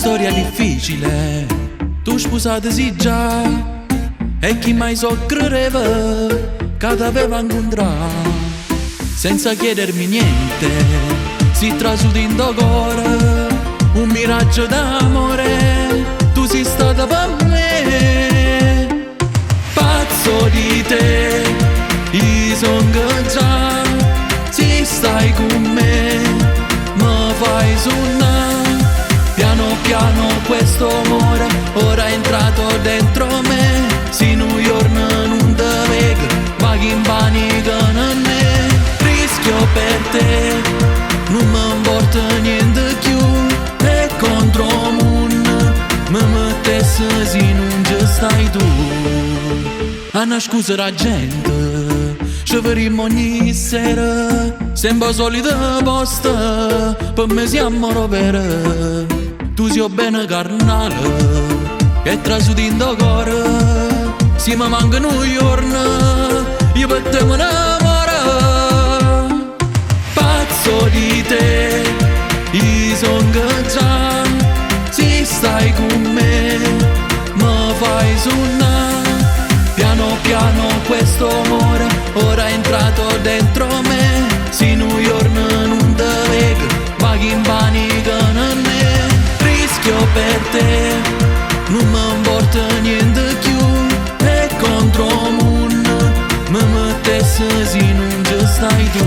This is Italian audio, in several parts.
storia difficile, tu sposate sì già, e chi mai so credeva che t'aveva incontrato. Senza chiedermi niente, si trasuti in tuo cuore, un miraggio d'amore, tu sei stata per me. Pazzo di te, io son già, se stai con me, mi fai suonare. Piano piano questo amore ora è entrato dentro me. Se New York non te vedo, ma chi in panico non è. Rischio per te, non mi importa niente più. E contro il mondo mi mettessi se non ci stai tu. Anna scusa la gente, ci vedremo ogni sera, sempre solito posto, per me siamo rovere. Tu sei bene carnale, che trasuti in tuo cuore. Se mi mancano un giorno, io per te mi innamoro. Pazzo di te, io son già, se stai con me, mi fai suonare. Piano piano questo amore ora è entrato dentro me. Se New York non te vedo, ma chi in panico non è. Rischio per te, non mi importa niente più. E contro il mondo mi mettessi se non ci stai tu.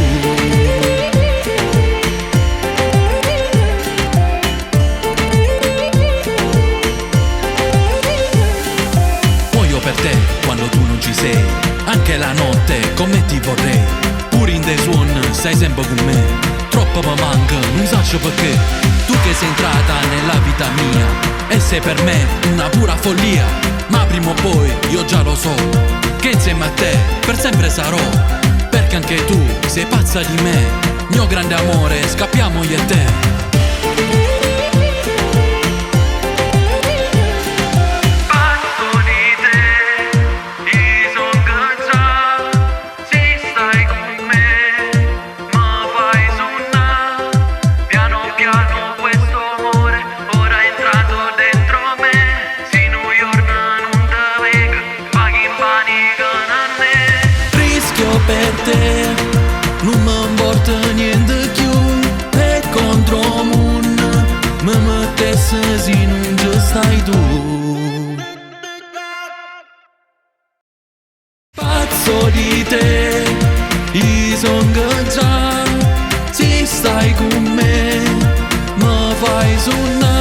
Per te quando tu non ci sei, anche la notte come ti vorrei. Pure in dei suoni sei sempre con me, troppo mi manca, non so perché. Tu che sei entrata nella vita mia e sei per me una pura follia. Ma prima o poi io già lo so che insieme a te per sempre sarò. Perché anche tu sei pazza di me, mio grande amore, scappiamo io e te. Per te non mi importa niente più. E contro il mondo mi mettessi se non ci stai tu. Pazzo di te, io son già, se stai con me, mi fai suonare.